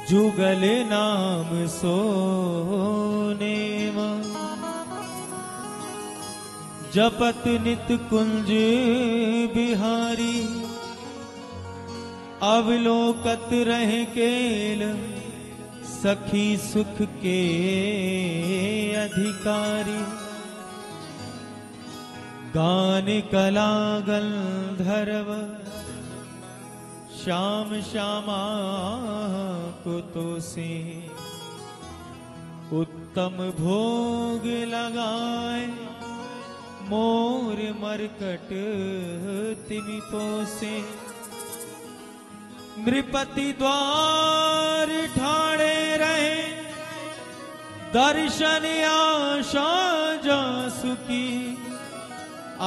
जुगल नाम सोने जपत नित कुंज बिहारी अवलोकत रहे केल सखी सुख के अधिकारी गान कला गंधर्व श्याम श्यामा को तो से उत्तम भोग लगाए मोर मरकट तिमि पोसे नृपति द्वार ठाड़े रहे दर्शन आशा जासु की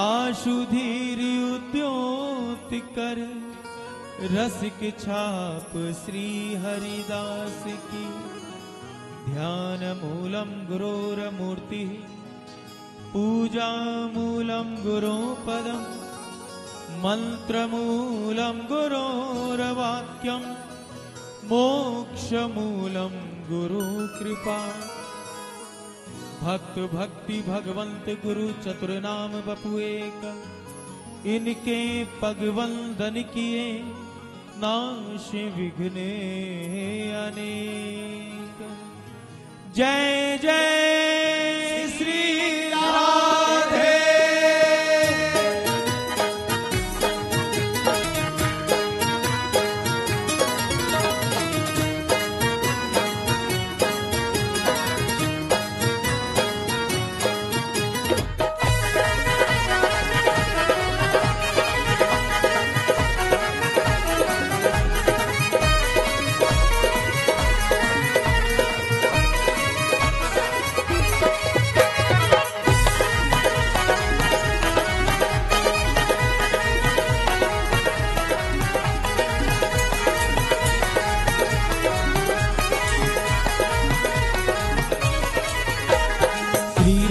आशु धीर उद्योत कर रसिक छाप श्री हरिदास की ध्यान मूलम गुरोर मूर्ति पूजा मूलम गुरो पदम मंत्र मूलम गुरोर वाक्यम मोक्ष मूलम गुरु कृपा भक्त भक्ति भगवंत गुरु चतुर नाम बपु एक इनके पगवंदन किए नाश विघ्ने अनेक। जय जय श्री राधे।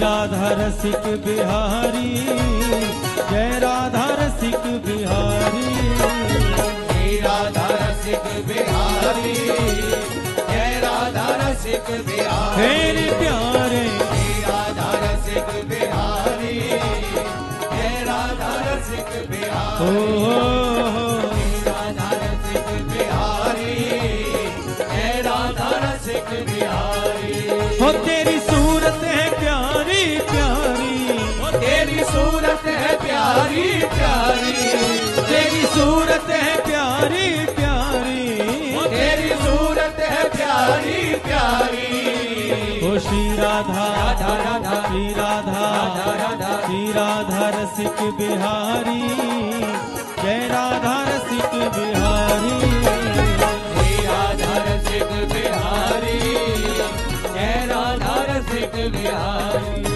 राधा रसिक बिहारी जय राधा रसिक बिहारी जय राधा रसिक बिहारी जय राधा रसिक बिहारी मेरे प्यारे जय राधा रसिक बिहारी जय राधा रसिक बिहारी जय राधा रसिक बिहारी जय राधा रसिक बिहारी। हो तेरी सूरत है प्यारी प्यारी तेरी सूरत है प्यारी प्यारी तेरी सूरत है प्यारी प्यारी तेरी सूरत है प्यारी प्यारी। ओ श्री राधा राधा राधा श्री राधा राधा राधा श्री राधा रसिक बिहारी जय राधा रसिक बिहारी जय राधा रसिक बिहारी जय राधा रसिक बिहारी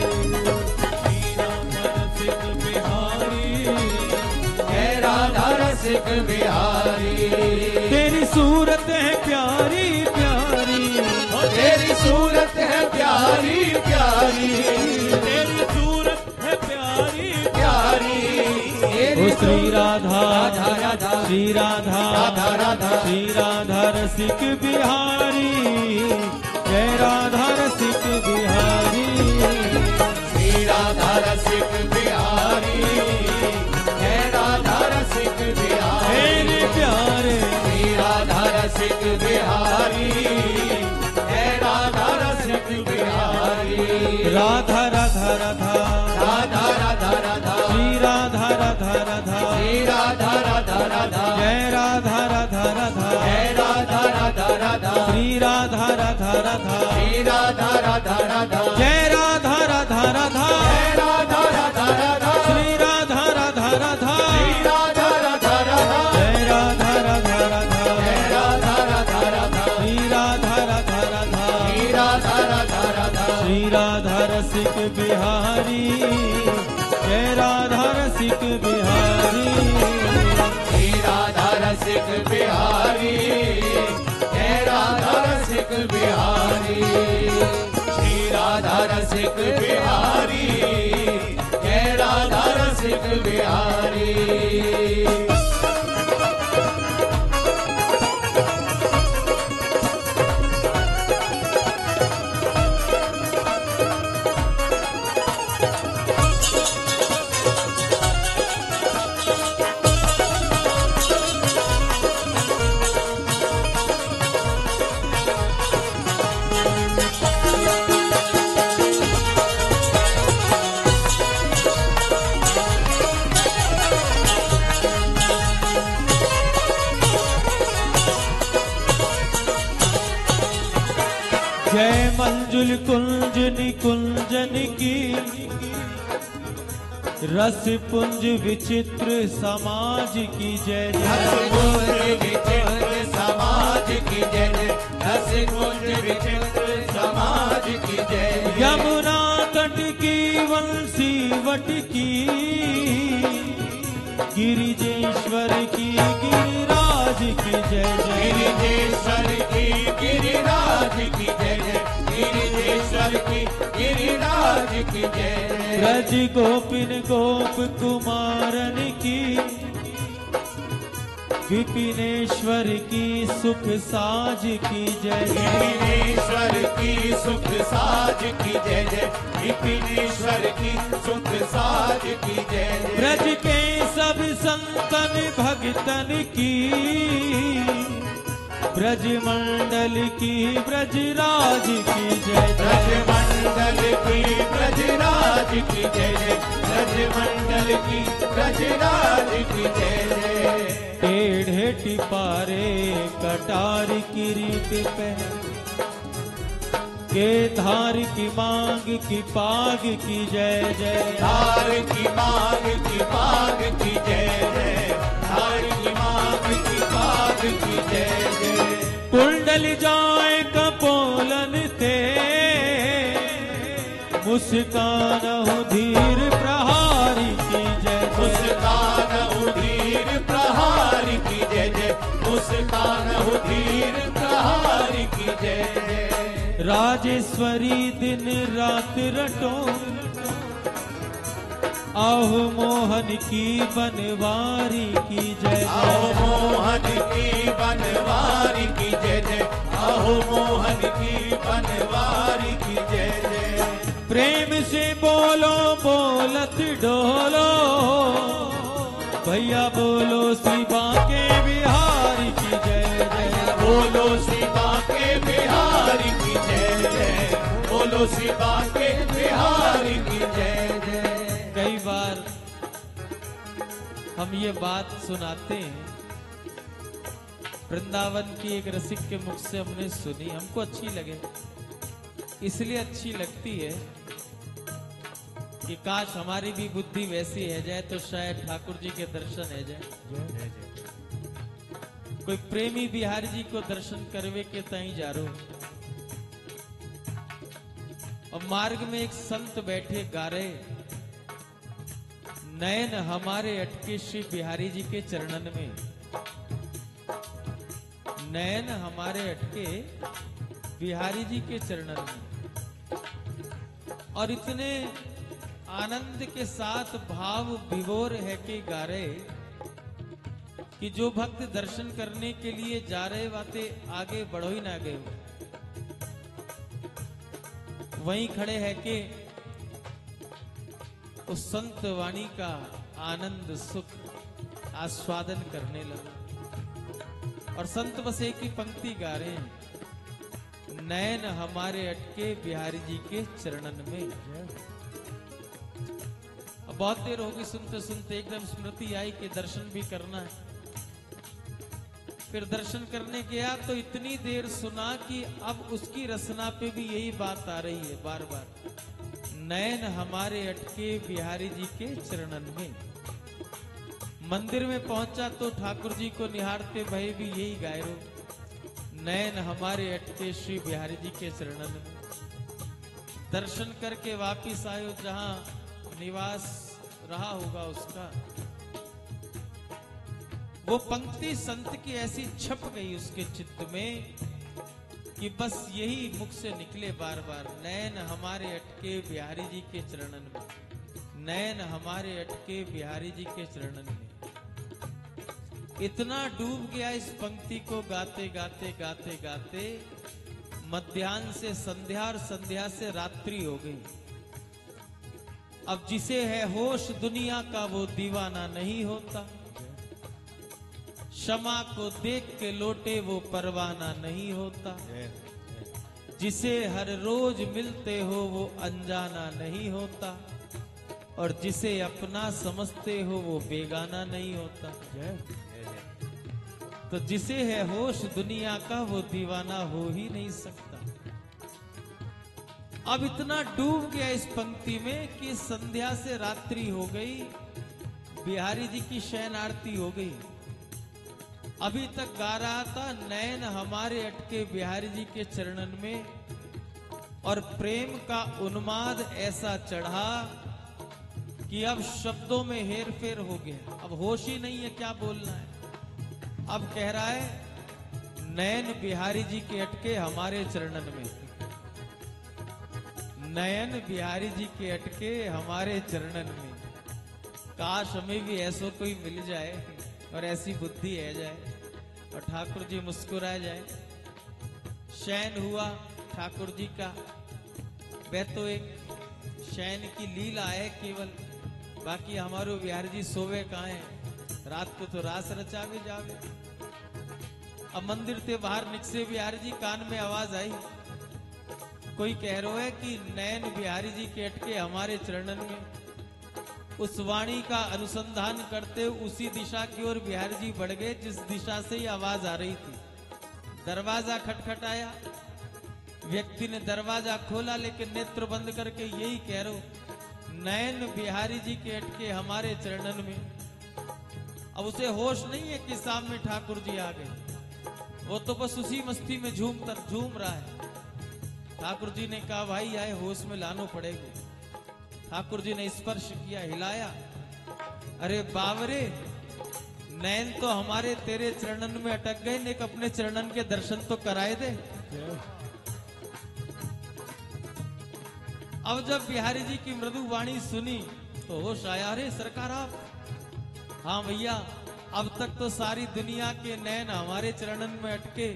जय राधा रसिक बिहारी। तेरी सूरत है प्यारी प्यारी तेरी सूरत है प्यारी प्यारी तेरी सूरत है प्यारी प्यारी। ओ श्री राधा राधा राधा श्री राधा राधा राधा श्री राधा रसिक बिहारी जय राधा रसिक बिहारी श्री राधा रसिक बिहारी जय राधा रसिक बिहारी। मेरे प्यारे श्री राधा रसिक बिहारी जय राधा रसिक बिहारी। राधा राधा राधा राधा राधा राधा श्री राधा राधा राधा श्री राधा राधा राधा जय राधा राधा राधा जय राधा राधा राधा श्री राधा राधा राधा श्री राधा राधा राधा जय राधा राधा राधा जय राधा राधा राधा श्री राधा राधा राधा श्री राधा राधा राधा जय राधा राधा राधा जय राधा राधा राधा श्री राधा राधा राधा श्री राधा राधा राधा श्री राधा रसिक बिहारी जय राधा रसिक बिहारी श्री राधा रसिक बिहारी जय राधा रसिक बिहारी श्री राधा रसिक बिहारी जय राधा रसिक बिहारी। जय मंजुल कुंज निकुंजन की, रस पुंज विचित्र समाज की जय जय। विचित्र समाज की जय जय, रस कुंज विचित्र समाज की जय। यमुना तट की वंशी वट की, गिरिजेश्वर की गिरिराज की जय जय। गिरिजेश्वर की गिरिराज की जय जय, गिरिजेश्वर की गिरिराज की जय जय। ब्रज गोपिन गोप कुमारन की, विपिनेश्वर की सुख साज की जय जय। विपिनेश्वर की सुख साज की जय जय, विपिनेश्वर की सुख साज की जय जय। ब्रज के सब संतन भगतन की, ब्रज मंडल की ब्रजराज की जय ब्रज जय। मंडल की ब्रजराज की जय जय, ब्रज मंडल की ब्रजराज की जय जय। टेढ़े टिपारे कटार किरीट पहन के, धार की मांग की पाग की जय जय। धार की मांग की पाग की जय जय, धार की मांग की पाग की जय जय। कुंडल जाए कपोलन थे, मुस्कान धीर प्रहारी की जय जय। मुस्कान उधीर प्रहारी की जय जय, मुस्कान उधीर प्रहारी की जय जय। राजेश्वरी दिन रात रटो, आहो मोहन की बनवारी की जय आओ जय। मोहन की बनवारी की जय जय, आओ मोहन की बनवारी की जय जय। प्रेम से बोलो बोलत डोलो, भैया बोलो शिवा के बिहारी की जय जय। बोलो शिवा के बिहारी की जय जय, बोलो शिवा के बिहारी की जय जय। कई बार हम ये बात सुनाते हैं, वृंदावन की एक रसिक के मुख से हमने सुनी, हमको अच्छी लगे। इसलिए अच्छी लगती है कि काश हमारी भी बुद्धि वैसी है जाए तो शायद ठाकुर जी के दर्शन है जाए। कोई प्रेमी बिहारी जी को दर्शन करवे के तई जा रो, और मार्ग में एक संत बैठे गा रहे, नयन हमारे अटके श्री बिहारी जी के चरणन में। नयन हमारे अटके बिहारी जी के चरणन में, और इतने आनंद के साथ भाव विभोर है कि गा रहे कि जो भक्त दर्शन करने के लिए जा रहे बातें आगे बढ़ो ही ना गए, वहीं खड़े है कि उस संत वाणी का आनंद सुख आस्वादन करने लगा। और संत बस एक ही पंक्ति गा रहे हैं, नयन हमारे अटके बिहारी जी के चरणन में। अब बहुत देर होगी सुनते सुनते, एकदम स्मृति आई कि दर्शन भी करना है। फिर दर्शन करने गया तो इतनी देर सुना कि अब उसकी रसना पे भी यही बात आ रही है बार बार, नयन हमारे अटके बिहारी जी के चरणन में। मंदिर में पहुंचा तो ठाकुर जी को निहारते भय भी यही गाय रो, नयन हमारे अटके श्री बिहारी जी के चरणन में। दर्शन करके वापिस आयो जहां निवास रहा होगा उसका। वो पंक्ति संत की ऐसी छप गई उसके चित्त में कि बस यही मुख से निकले बार बार, नयन हमारे अटके बिहारी जी के चरणन में, नयन हमारे अटके बिहारी जी के चरणन में। इतना डूब गया इस पंक्ति को गाते गाते गाते गाते, मध्याह्न से संध्या और संध्या से रात्रि हो गई। अब जिसे है होश दुनिया का वो दीवाना नहीं होता, क्षमा को देख के लौटे वो परवाना नहीं होता, जिसे हर रोज मिलते हो वो अनजाना नहीं होता, और जिसे अपना समझते हो वो बेगाना नहीं होता। तो जिसे है होश दुनिया का वो दीवाना हो ही नहीं सकता। अब इतना डूब गया इस पंक्ति में कि संध्या से रात्रि हो गई, बिहारी जी की शयन आरती हो गई। अभी तक गा रहा था, नैन हमारे अटके बिहारी जी के चरणन में, और प्रेम का उन्माद ऐसा चढ़ा कि अब शब्दों में हेर फेर हो गया। अब होश ही नहीं है क्या बोलना है। अब कह रहा है, नैन बिहारी जी के अटके हमारे चरणन में, नयन बिहारी जी के अटके हमारे चरणन में। काश हमें भी ऐसो कोई मिल जाए और ऐसी बुद्धि है जाए और ठाकुर जी मुस्कुरा जाए। शयन हुआ ठाकुर जी का, वह तो एक शयन की लीला है केवल, बाकी हमारो बिहारी जी सोवे कहाँ है, रात को तो रास रचा भी जावे। अब मंदिर से बाहर निकसे बिहारी जी, कान में आवाज आई, कोई कह रहा है कि नैन बिहारी जी के अटके हमारे चरणन में। उस वाणी का अनुसंधान करते उसी दिशा की ओर बिहारी जी बढ़ गए जिस दिशा से ये आवाज आ रही थी। दरवाजा खटखटाया, व्यक्ति ने दरवाजा खोला, लेकिन नेत्र बंद करके यही कह रहा, नैन बिहारी जी के अटके हमारे चरणन में। अब उसे होश नहीं है कि सामने ठाकुर जी आ गए, वो तो बस उसी मस्ती में झूम रहा है। ठाकुर जी ने कहा, भाई आए होश में लानो पड़ेगा। ठाकुर जी ने स्पर्श किया, हिलाया, अरे बावरे, नैन तो हमारे तेरे चरणन में अटक गए, नेक अपने चरणन के दर्शन तो कराए दे। अब जब बिहारी जी की मृदु वाणी सुनी तो होश आया, अरे सरकार आप, हाँ भैया, अब तक तो सारी दुनिया के नैन हमारे चरणन में अटके,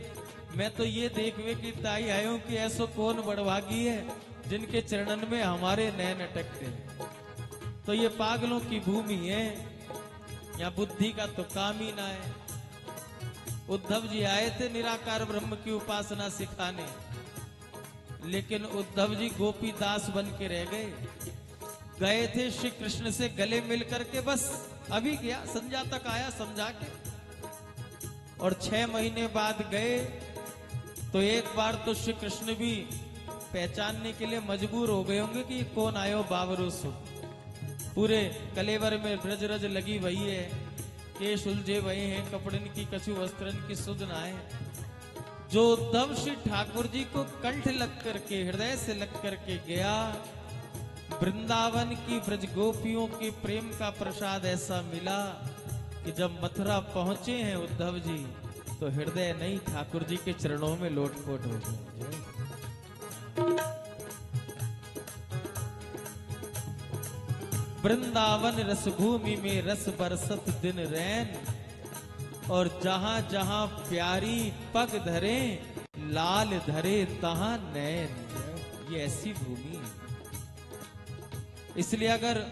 मैं तो ये देखवे की ताई आयो कि ऐसो कौन बड़भागी है जिनके चरणन में हमारे नैन अटकते हैं। तो ये पागलों की भूमि है, यहाँ बुद्धि का तो काम ही ना है। उद्धव जी आए थे निराकार ब्रह्म की उपासना सिखाने, लेकिन उद्धव जी गोपी दास बन के रह गए थे श्री कृष्ण से गले मिल करके, बस अभी गया, संध्या तक आया समझा के, और 6 महीने बाद गए तो एक बार तो श्री कृष्ण भी पहचानने के लिए मजबूर हो गए होंगे कि कौन आयो बाबरो सो। पूरे कलेवर में ब्रज रज लगी वही है, केश उलझे वही हैं, कपड़न की कछु वस्त्रन की सुध ना है। जो उद्धव श्री ठाकुर जी को कंठ लग करके, हृदय से लग करके गया, वृंदावन की ब्रज गोपियों के प्रेम का प्रसाद ऐसा मिला कि जब मथुरा पहुंचे हैं उद्धव जी, तो हृदय नहीं ठाकुर जी के चरणों में लोटपोट हो गए। वृंदावन रस भूमि में रस बरसत दिन रैन, और जहां जहां प्यारी पग धरे, लाल धरे तहां नैन। ये ऐसी भूमि है। इसलिए अगर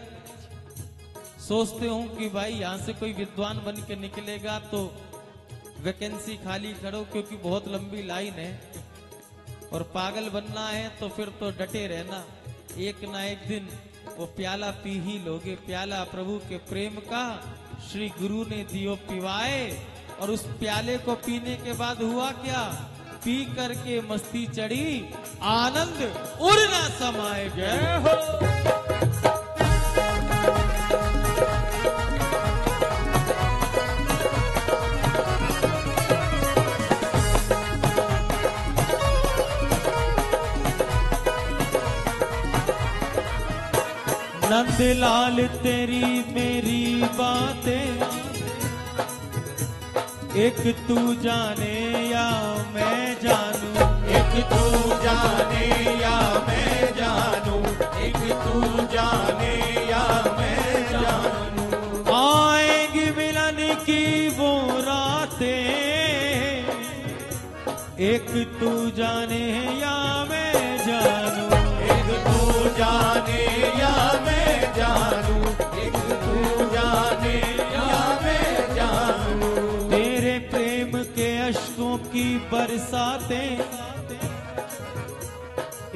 सोचते हो कि भाई यहां से कोई विद्वान बन के निकलेगा तो वैकेंसी खाली करो, क्योंकि बहुत लंबी लाइन है, और पागल बनना है तो फिर तो डटे रहना, एक ना एक दिन वो प्याला पी ही लोगे। प्याला प्रभु के प्रेम का श्री गुरु ने दियो पिवाए, और उस प्याले को पीने के बाद हुआ क्या, पी करके मस्ती चढ़ी, आनंद उड़ ना समाए गए। नंदलाल तेरी मेरी बातें एक तू जाने या मैं जानू, एक तू जाने या मैं जानू, एक तू जाने या मैं जानू। आएंगी मिलन की वो रातें, एक तू जाने या मैं जानू, एक तू जाने या मैं जानू, एक तू जाने या मैं जानू। तेरे प्रेम के अश्कों की बरसातें,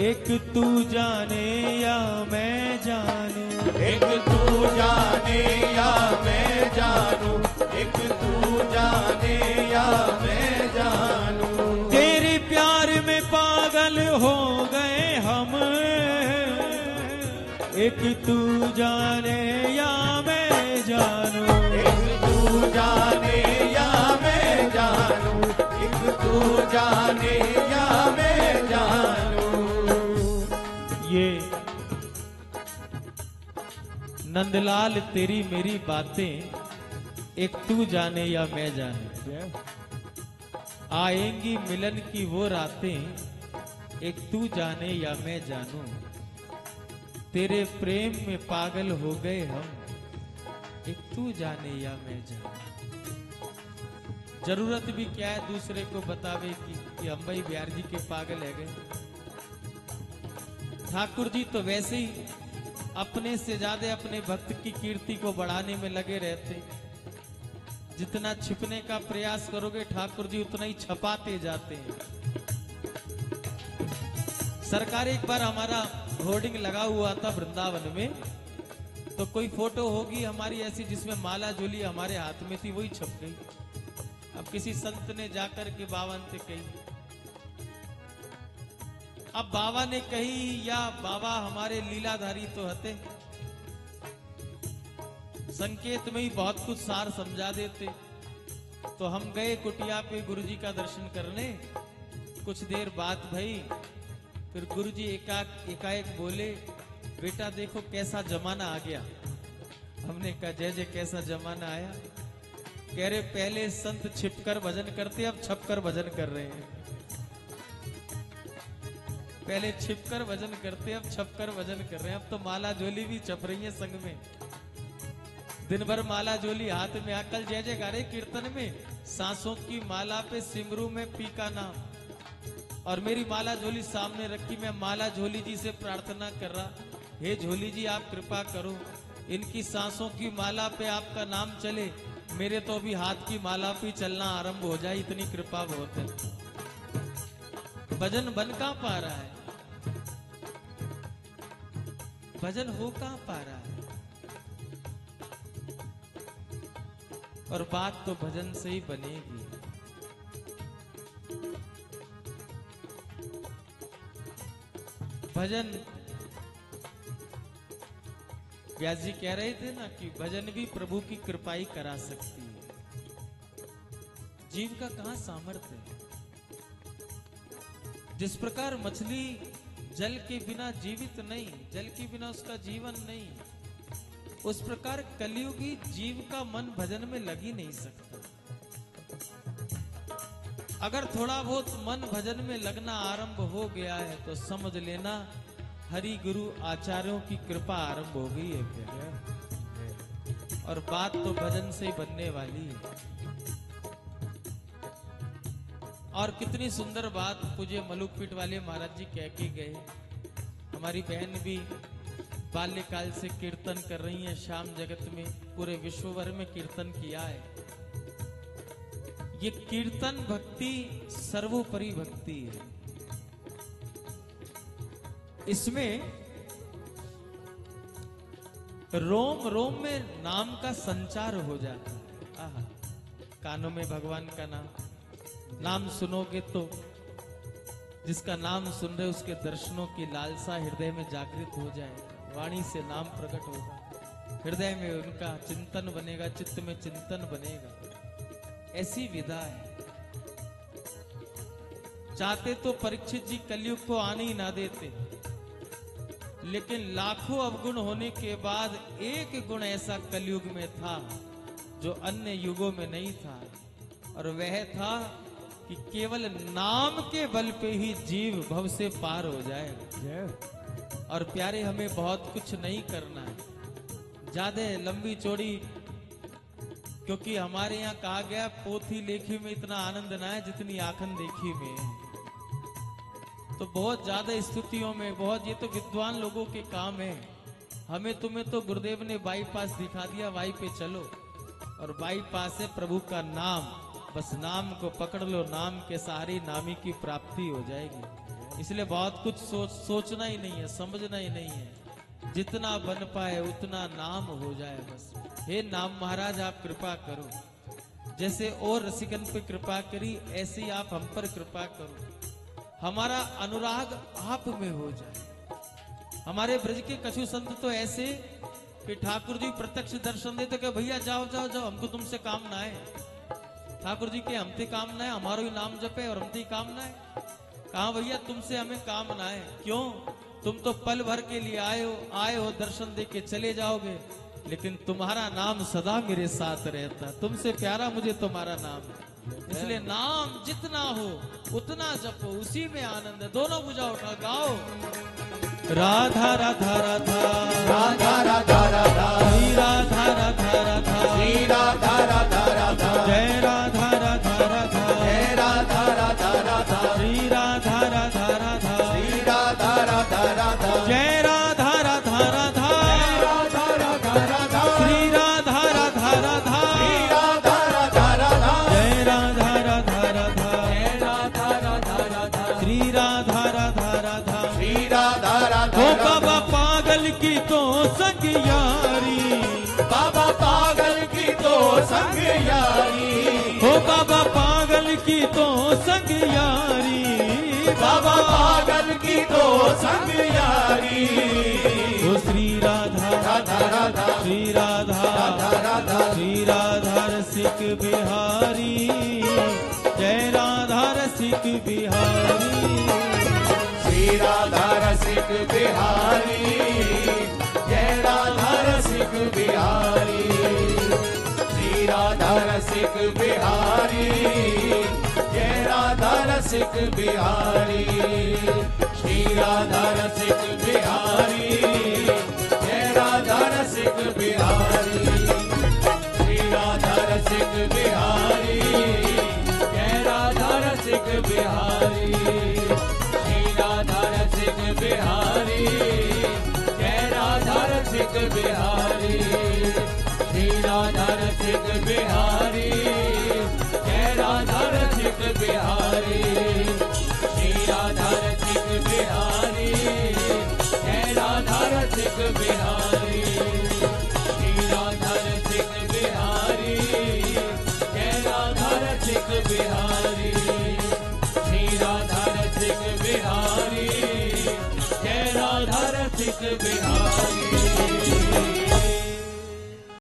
एक तू जाने या मैं जानू, एक तू जाने या मैं जानू, एक तू जाने या मैं जानू। तेरे प्यार में पागल हो गए हम, एक तू जाने या मैं जानू, एक तू जाने या मैं जानू, एक तू जाने या मैं जानू। ये नंदलाल तेरी मेरी बातें एक तू जाने या मैं जाने, आएंगी मिलन की वो रातें एक तू जाने या मैं जानू। तेरे प्रेम में पागल हो गए हम, एक तू जाने या मैं जानू। जरूरत भी क्या है दूसरे को बतावे कि हम भाई बिहार जी के पागल है गए। ठाकुर जी तो वैसे ही अपने से ज्यादा अपने भक्त की कीर्ति को बढ़ाने में लगे रहते। जितना छिपने का प्रयास करोगे ठाकुर जी उतना ही छपाते जाते हैं। सरकार एक बार हमारा होर्डिंग लगा हुआ था वृंदावन में, तो कोई फोटो होगी हमारी ऐसी जिसमें माला झोली हमारे हाथ में थी, वही छप गई। अब किसी संत ने जाकर के बाबा से कही, अब बाबा ने कही या बाबा हमारे लीलाधारी तो हते, संकेत में ही बहुत कुछ सार समझा देते। तो हम गए कुटिया पे गुरुजी का दर्शन करने। कुछ देर बाद भाई फिर गुरुजी एकाएक बोले, बेटा देखो कैसा जमाना आ गया। हमने कहा जय जय कैसा जमाना आया। कह रहे पहले संत छिपकर भजन करते, अब छपकर भजन कर रहे हैं। पहले छिपकर भजन करते, अब छपकर भजन कर रहे हैं। अब तो माला झोली भी छप रही है संग में। दिन भर माला झोली हाथ में आकल जय जय गा रहे कीर्तन में, सांसों की माला पे सिमरू में पी का नाम। और मेरी माला झोली सामने रखी, मैं माला झोली जी से प्रार्थना कर रहा, हे झोली जी आप कृपा करो, इनकी सांसों की माला पे आपका नाम चले, मेरे तो अभी हाथ की माला पे चलना आरंभ हो जाए, इतनी कृपा बहुत है। भजन बन कहां पा रहा है, भजन हो कहां पा रहा है। और बात तो भजन से ही बनेगी। भजन व्यास जी कह रहे थे ना कि भजन भी प्रभु की कृपा ही करा सकती है, जीव का कहां सामर्थ्य है। जिस प्रकार मछली जल के बिना जीवित नहीं, जल के बिना उसका जीवन नहीं, उस प्रकार कलियुगी जीव का मन भजन में लग ही नहीं सकता। अगर थोड़ा बहुत मन भजन में लगना आरंभ हो गया है तो समझ लेना हरि गुरु आचार्यों की कृपा आरंभ हो गई है क्या। और बात तो भजन से ही बनने वाली है। और कितनी सुंदर बात पूज्य मलुकपीठ वाले महाराज जी कह के गए। हमारी बहन भी बाल्यकाल से कीर्तन कर रही है, श्याम जगत में पूरे विश्व भर में कीर्तन किया है। ये कीर्तन भक्ति सर्वोपरि भक्ति है। इसमें रोम रोम में नाम का संचार हो जाता है। आहा, कानों में भगवान का नाम सुनोगे तो जिसका नाम सुन रहे उसके दर्शनों की लालसा हृदय में जागृत हो जाए। वाणी से नाम प्रकट होगा, हृदय में उनका चिंतन बनेगा, चित्त में चिंतन बनेगा। ऐसी विधा है। चाहते तो परीक्षित जी कलयुग को आने ही ना देते, लेकिन लाखों अवगुण होने के बाद एक गुण ऐसा कलयुग में था जो अन्य युगों में नहीं था, और वह था कि केवल नाम के बल पे ही जीव भव से पार हो जाएगा। और प्यारे हमें बहुत कुछ नहीं करना है, ज्यादा लंबी चौड़ी, क्योंकि हमारे यहाँ कहा गया पोथी लेखी में इतना आनंद ना है जितनी आखन देखी में है। तो बहुत ज्यादा स्थितियों में बहुत, ये तो विद्वान लोगों के काम है। हमें तुम्हें तो गुरुदेव ने बाईपास दिखा दिया, वाई पे चलो। और बाईपास है प्रभु का नाम, बस नाम को पकड़ लो, नाम के सहारे नामी की प्राप्ति हो जाएगी। इसलिए बहुत कुछ सोचना ही नहीं है, समझना ही नहीं है। जितना बन पाए उतना नाम हो जाए बस। हे नाम महाराज आप कृपा करो, जैसे और रसिकन पे कृपा करी ऐसे ही आप हम पर कृपा करो। हमारा अनुराग आप में हो जाए। हमारे ब्रज के कछु संत तो ऐसे कि ठाकुर जी प्रत्यक्ष दर्शन देते कि भैया जाओ जाओ जाओ, हमको तुमसे काम ना है। ठाकुर जी के हमते काम ना है, हमारो ही नाम जपे और हमते ही काम ना है। कहा भैया तुमसे हमें काम ना है, क्यों? तुम तो पल भर के लिए आए हो दर्शन दे के चले जाओगे, लेकिन तुम्हारा नाम सदा मेरे साथ रहता, तुमसे प्यारा मुझे तुम्हारा नाम है। इसलिए नाम जितना हो उतना जपो, उसी में आनंद है। दोनों भुजा उठा गाओ, राधा राधा राधा राधा राधा राधा श्री राधा राधा राधा श्री राधा राधा राधा जय राधा राधा राधा जय राधा राधा राधा श्री राधा राधा राधा श्री राधा राधा राधा जय राधा राधा राधा राधा राधा राधा श्री राधा राधा राधा श्री राधा राधा राधा जय राधा राधा राधा जय राधा राधा राधा श्री राधा राधा राधा श्री राधा राधा ओ बाबा पागल की तो संग यारी, बाबा पागल की तो संग यारी ओ बाबा पागल की तो संग यारी, बाबा पागल की तो संग यारी ओ श्री राधा राधा राधा श्री राधा राधा राधा श्री राधा रसिक बिहारी, जय राधा रसिक बिहारी, श्री राधा रसिक बिहारी जय राधा रसिक बिहारी श्री राधा रसिक बिहारी जय राधा रसिक बिहारी श्री राधा रसिक बिहारी जय राधा रसिक बिहारी श्री राधा रसिक बिहारी जय राधा रसिक बिहारी श्री राधा रसिक बिहारी जय राधा रसिक बिहारी श्री राधा रसिक बिहारी जय राधा रसिक बिहारी श्री राधा रसिक बिहारी जय राधा रसिक बिहारी श्री राधा रसिक बिहारी जय राधा रसिक बिहारी श्री राधा रसिक बिहारी जय राधा रसिक बिहारी।